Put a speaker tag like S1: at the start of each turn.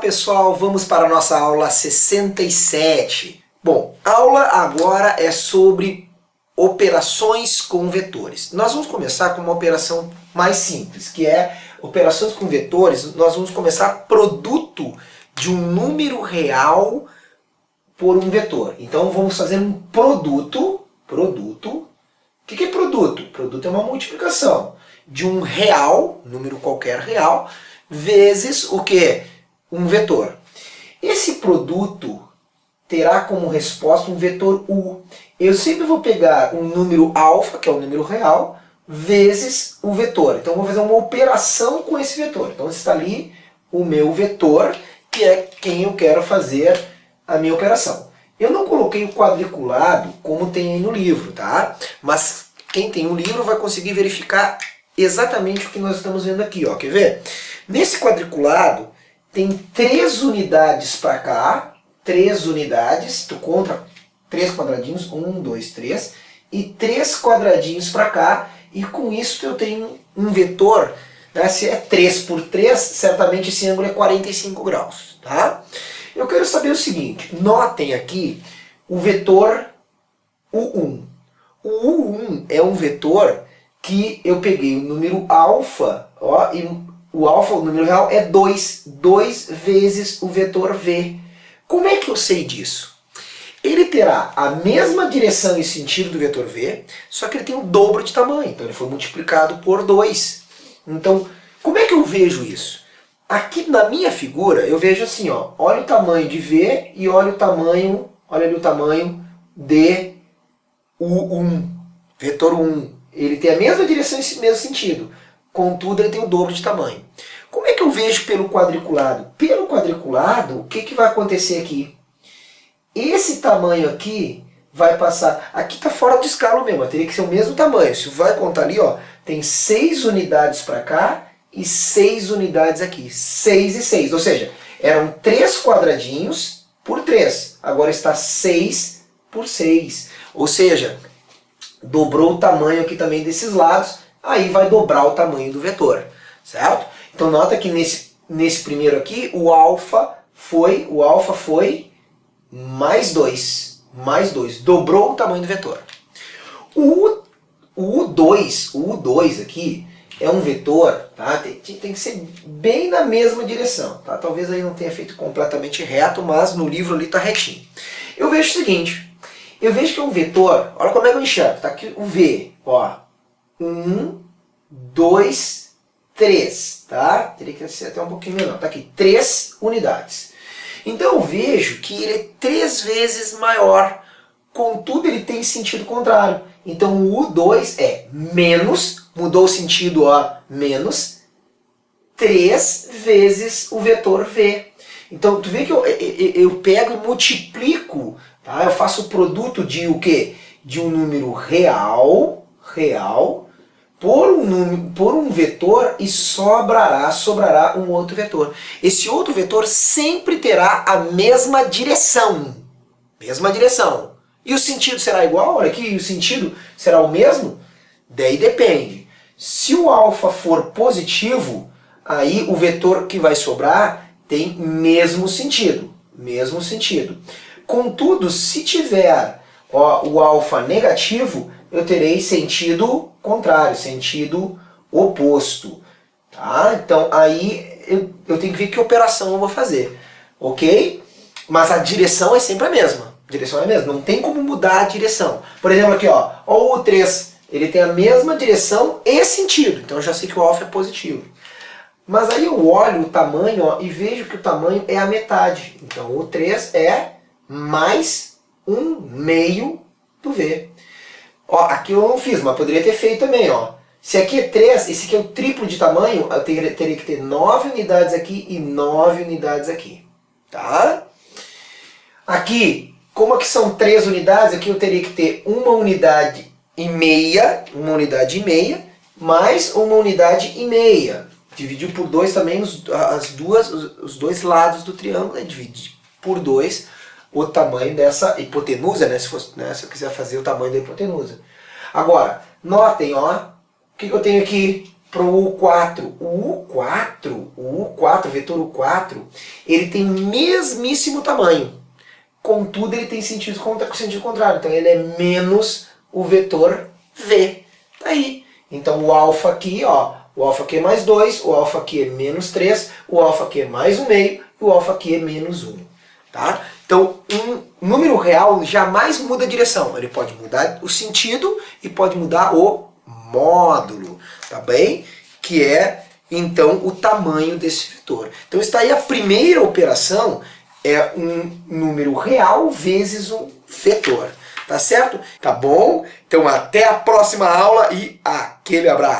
S1: pessoal, vamos para a nossa aula 67. Bom, a aula agora é sobre operações com vetores. Nós vamos começar com uma operação mais simples, que é operações com vetores. Nós vamos começar produto de um número real por um vetor. Então vamos fazer um produto. O que é produto? Produto é uma multiplicação de um real, número qualquer real, vezes o que? Um vetor. Esse produto terá como resposta um vetor U. Eu sempre vou pegar um número alfa, que é o número real, vezes o vetor. Então eu vou fazer uma operação com esse vetor. Então está ali o meu vetor, que é quem eu quero fazer a minha operação. Eu não coloquei o quadriculado como tem aí no livro, tá? Mas quem tem o livro vai conseguir verificar exatamente o que nós estamos vendo aqui, ó. Quer ver? Nesse quadriculado tem 3 unidades para cá, 3 unidades, tu conta 3 quadradinhos, 1, 2, 3, e 3 quadradinhos para cá, e com isso eu tenho um vetor, né? Se é 3 por 3, certamente esse ângulo é 45 graus, tá? Eu quero saber o seguinte, notem aqui o vetor U1. O U1 é um vetor que eu peguei o número alfa, ó, e o alfa, o número real, é 2. 2 vezes o vetor V. Como é que eu sei disso? Ele terá a mesma direção e sentido do vetor V, só que ele tem o dobro de tamanho. Então ele foi multiplicado por 2. Então, como é que eu vejo isso? Aqui na minha figura, eu vejo assim, ó, olha o tamanho de V e olha ali o tamanho de U1, vetor 1. Ele tem a mesma direção e o mesmo sentido. Contudo, ele tem o dobro de tamanho. Como é que eu vejo pelo quadriculado? Pelo quadriculado, o que vai acontecer aqui? Esse tamanho aqui vai passar... Aqui está fora de escala mesmo, teria que ser o mesmo tamanho. Se vai contar ali, ó, tem 6 unidades para cá e 6 unidades aqui. 6 e 6. Ou seja, eram 3 quadradinhos por 3. Agora está 6 por 6. Ou seja, dobrou o tamanho aqui também desses lados. Aí vai dobrar o tamanho do vetor, certo? Então nota que nesse primeiro aqui, o alfa foi mais 2, dobrou o tamanho do vetor. O U2 aqui é um vetor, tá? Tem que ser bem na mesma direção, tá? Talvez aí não tenha feito completamente reto, mas no livro ali está retinho. Eu vejo o seguinte, eu vejo que é um vetor, olha como é que eu enxergo, tá aqui o V, ó. 1, 2, 3, tá? Teria que ser até um pouquinho menor. Tá aqui, 3 unidades. Então eu vejo que ele é 3 vezes maior, contudo ele tem sentido contrário. Então o U2 é menos, mudou o sentido, ó, menos, 3 vezes o vetor V. Então tu vê que eu pego e multiplico, tá? Eu faço o produto de o quê? De um número real, por um vetor e sobrará um outro vetor. Esse outro vetor sempre terá a mesma direção. E o sentido será igual? Olha aqui, o sentido será o mesmo? Daí depende. Se o alfa for positivo, aí o vetor que vai sobrar tem mesmo sentido. Contudo, se tiver, ó, o alfa negativo, eu terei sentido contrário, sentido oposto. Tá? Então aí eu tenho que ver que operação eu vou fazer. Ok? Mas a direção é sempre a mesma. Não tem como mudar a direção. Por exemplo aqui, ó, o U3, ele tem a mesma direção e sentido. Então eu já sei que o alfa é positivo. Mas aí eu olho o tamanho, ó, e vejo que o tamanho é a metade. Então o 3 é mais 1/2 do V. Ó, aqui eu não fiz, mas poderia ter feito também, ó. Se aqui é 3, esse aqui é o triplo de tamanho, eu teria que ter 9 unidades aqui e 9 unidades aqui. Tá? Aqui, como aqui são 3 unidades, aqui eu teria que ter 1,5 mais 1,5. Dividir por 2 também os 2 lados do triângulo, né? Dividir por 2 o tamanho dessa hipotenusa, né? Se eu quiser fazer o tamanho da hipotenusa. Agora, notem, ó, o que eu tenho aqui? para o U4. O U4, o vetor U4, ele tem o mesmíssimo tamanho. Contudo, ele tem sentido contrário. Então, ele é menos o vetor V. Tá aí. Então, o alfa aqui, ó, o alfa aqui é mais 2, o alfa aqui é menos 3, o alfa aqui é mais 1,5 e o alfa aqui é menos 1. Tá? Então, um número real jamais muda a direção. Ele pode mudar o sentido e pode mudar o módulo. Tá bem? Que é, então, o tamanho desse vetor. Então, está aí a primeira operação, é um número real vezes um vetor. Tá certo? Tá bom? Então, até a próxima aula e aquele abraço!